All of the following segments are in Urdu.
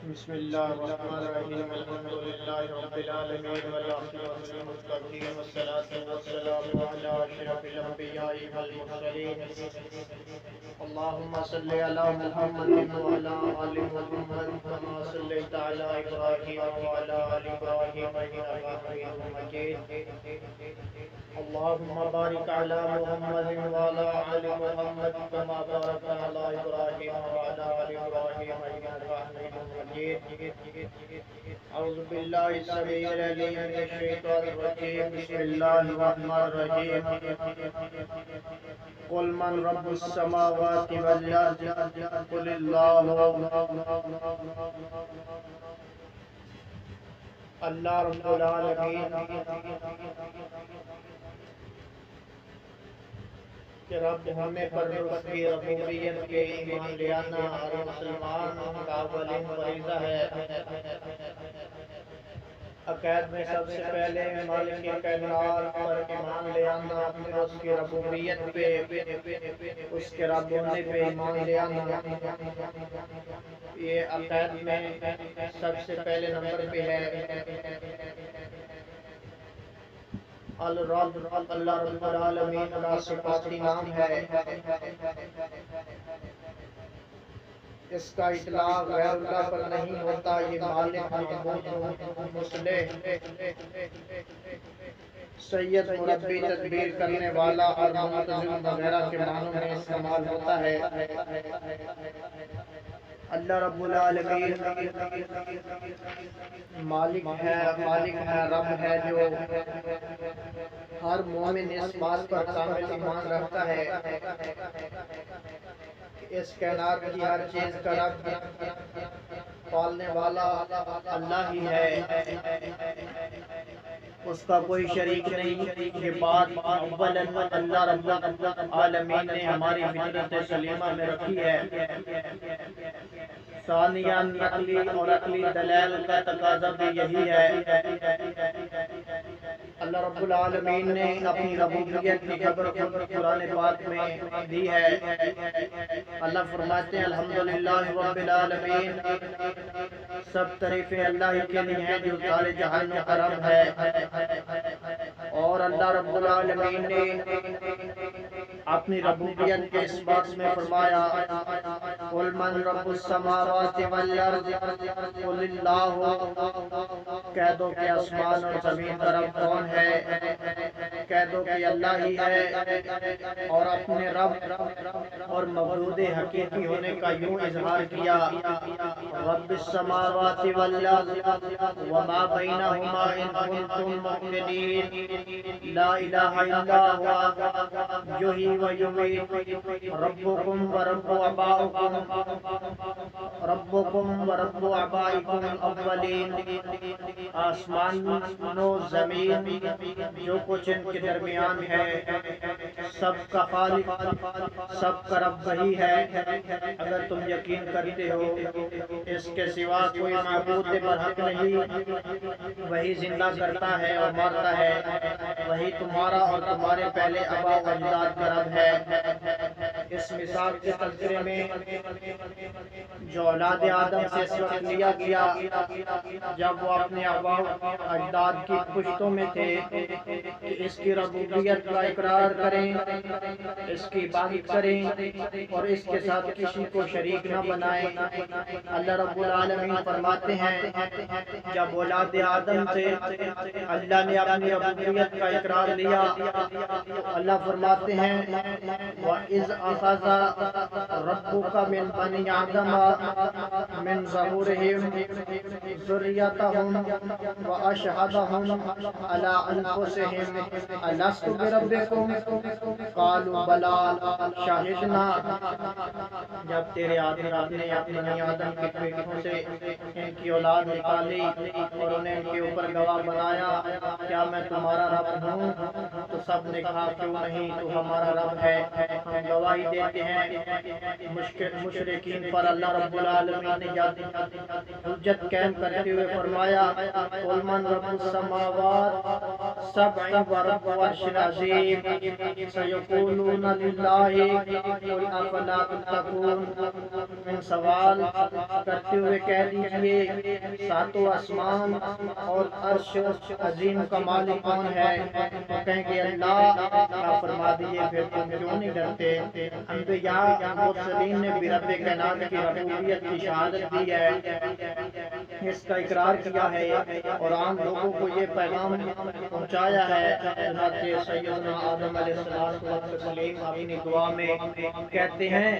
بسم الله الرحمن الرحيم الحمد لله رب العالمين والعاقبة للمتقين والصلاة والسلام على أشرف الأنبياء والمرسلين اللهم صل على محمد وعلى آل محمد كما صليت على إبراهيم وعلى آل إبراهيم إنك حميد مجيد اللهم بارك على محمد وعلى آل محمد كما باركت على إبراهيم وعلى آل إبراهيم إنك حميد مجيد أعوذ بالله السميع العليم من الشيطان الرجيم بسم الله الرحمن الرحيم قل من رب السماوات والأرض قل الله اللہ رب العالمین کہ رب ہمیں پر اس کی ربوبیت کے ایمان لے آنا اور مسلمان کا اولین فریضہ ہے۔ عقائد میں سب سے پہلے مالک کائنات پر ایمان لے آنا، پھر اس کی ربوبیت پہ، اس کے رب ہونے پہ ایمان لے آنا، یہ عقائد میں سب سے پہلے نمبر پہ ہے۔ الرب اللہ رب العالمین کا صفاتی نام ہے۔ اس کا اطلاق غیر اللہ پر نہیں ہوتا، یہ مالک، معبود، مصلح، سید، مربی، تدبیر کرنے والا اور منتظم وغیرہ کے معنوں میں استعمال ہوتا ہے۔ اللہ رب العالمین مالک ہے، رب ہے، جو ہر مومن اس بات پر کامل ایمان رکھتا ہے کہ اس کائنات کی ہر چیز کا رب، پالنے والا اللہ ہی ہے، اس کا کوئی شریک نہیں۔ یہ بات اولاً اللہ رب العالمین نے ہماری فطرت سلیمہ میں رکھی ہے۔ ثانیاً عقلی اور عقلی دلائل کا تقاضا بھی یہی ہے۔ اللہ رب العالمین نے اپنی ربوبیت کی خبر قرآن پاک میں دی ہے۔ اللہ فرماتے ہیں الحمدللہ رب العالمین، سب تعریفیں اللہ ہی کے لیے ہیں جو سارے جہانوں کا رب ہے۔ اور اللہ رب العالمین نے اپنی ربوبیت کے اس بات میں فرمایا قل من رب السماوات والارض قل اللہ، کہہ دو کہ آسمان اور زمین کا رب کون ہے، کہہ دو کہ اللہ ہی ہے۔ اور اپنے رب اور مبعوث حقیقی ہونے کا یوں اظہار کیا رب السماوات والارض وما بینہما ان کنتم موقنین لا الہ الا ہوا یحیی و یمیت ربکم و رب آبائکم الاولین۔ آسمان و زمین جو کچھ ان کے درمیان ہے، سب کا خالق، سب کا رب وہی ہے۔ اگر تم یقین کرتے ہو اس کے سوا کوئی معبود برحق نہیں، وہی زندہ کرتا ہے اور مارتا ہے، وہی تمہارا اور تمہارے پہلے آباء و اجداد کا رب ہے۔ اس مثال کے تذکرے میں جو اولاد آدم سے اس وقت لیا گیا جب وہ اپنے آباء و اجداد کی پشتوں میں تھے کہ اس کی ربوبیت کا اقرار کریں، اس کی عبادت کریں اور اس کے ساتھ کسی کو شریک نہ بنائیں۔ اللہ رب العالمین فرماتے ہیں جب اولاد آدم سے اللہ نے اپنی ربوبیت کا اقرار لیا تو اللہ فرماتے ہیں وَإِذْ أَخَذَ رَبُّكَ مِنْ بَنِي آدَمَ مِنْ ظُهُورِهِمْ ذُرِّيَّتَهُمْ وَأَشْهَدَهُمْ عَلَىٰ أَنفُسِهِمْ أَلَسْتُ بِرَبِّكُمْ قَالُوا بَلَىٰ شَهِدْنَا۔ جب تیرے آدم نے اپنی آدم کی پیٹھوں سے ان کی اولاد نکالی اور انہیں ان کے اوپر گواہ بنایا کیا میں تمہارا رب ہوں؟ تو سب نے کہا کیوں نہیں، تو ہمارا رب ہے، ہم گواہی دیتے ہیں۔ مشرکین پر اللہ رب العالمین نے حجت قائم کرتے ہوئے فرمایا قل من رب السماوات، سبع ورب عرش عظیم سیقولون للہ قل افلا تتقون۔ سوال کرتے ہوئے کہہ دیجئے ساتوں آسمان اور عرش عظیم کا مالک کون ہے؟ وہ کہیں گے اللہ۔ کیا فرما دیجئے پھر تم کیوں نہیں ڈرتے؟ انبیاء مرسلین نے بھی رب کائنات کی ربوبیت کی شہادت دی ہے، اس کا اقرار کیا ہے اور عام لوگوں کو یہ پیغام پہنچایا ہے۔ چنانچہ سیدنا آدم علیہ السلام اپنی دعا میں کہتے ہیں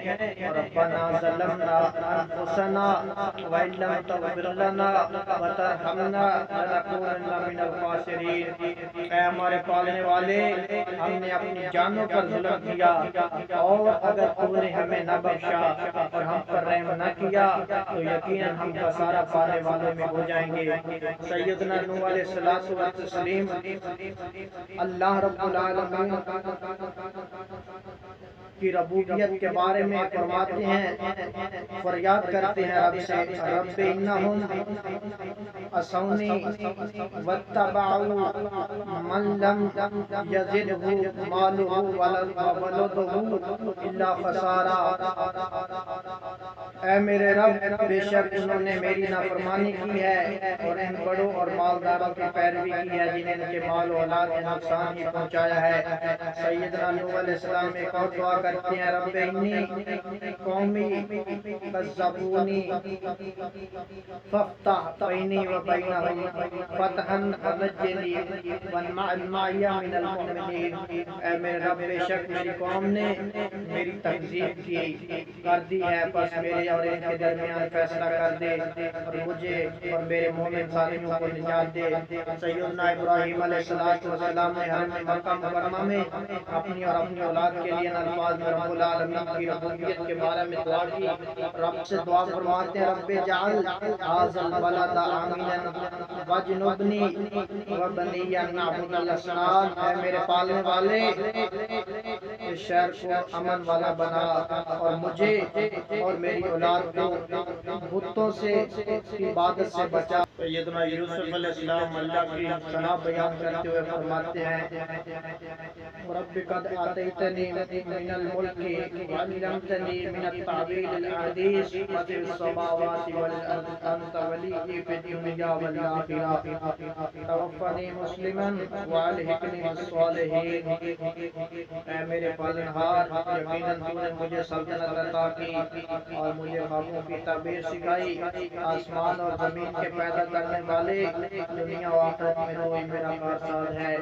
ربنا ظلمنا انفسنا وان لم تغفر لنا وترحمنا لنکونن من الخاسرین۔ اے ہمارے پالنے والے، ہم نے اپنی جانوں پر ظلم کیا اور اگر تو نے ہمیں نہ بخشا اور ہم پر رحم نہ کیا تو یقیناً ہم خسارہ پانے والوں میں ہو جائیں گے۔ سیدنا نوح علیہ السلام اللہ رب العالمین کی ربوبیت کے بارے میں فرماتے ہیں، فریاد کرتے ہیں رب سے، رب انہم عصونی واتبعوا من لم یزدہ مالہ وولدہ الا خسارا۔ اے میرے رب، بے شک انہوں نے میری نافرمانی کی ہے اور ان بڑوں اور مالداروں کی پیروی کی ہے جنہیں ان کے مال و اولاد نے نقصان ہی پہنچایا ہے۔ سیدنا نوح علیہ السلام ایک اور دعا کرتے ہیں، رب انی قومی کذبونی فافتح بینی و بینہم فتحا ونجنی ومن معی من المؤمنین۔ اے میرے رب، بے شک میری قوم نے میری تکذیب کر دی ہے، پس میرے اور ان کے درمیان فیصلہ کر دے اور مجھے اور میرے مومن ساتھیوں کو نجات دے۔ سیدنا ابراہیم علیہ السلام نے حرم مکہ مکرمہ میں اپنی اور اپنی اولاد کے لیے الفاظ میں رب العالمین کی ربوبیت کے بارے میں دعا کی۔ رب سے دعا فرماتے ہیں، رب اجعل ھذا البلد آمنا واجنبنی وبنی ان نعبد الاصنام۔ اے میرے پالنے والے، اس شہر کو امن والا بنا اور مجھے اور میری اولاد کو بتوں سے عبادت سے بچا۔ سیدنا یوسف علیہ السلام اللہ کی ثنا بیان کرتے ہوئے فرماتے ہیں، رب قد آتیتنی من الملک وعلمتنی من التعبیر الحدیث فاطر السماوات والارض انت ولی فی الدنیا والآخرہ توفنی مسلما والحقنی بالصالحین۔ اے میرے پالنہار، یقیناً تو نے مجھے سلطنت عطا کی اور مجھے خوابوں کی تعبیر سکھائی۔ آسمان اور زمین کے پیدا کرنے والے، دنیا و آخرت میں تو ہی میرا کارساز ہے۔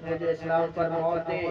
مجھے اسلام پر موت دے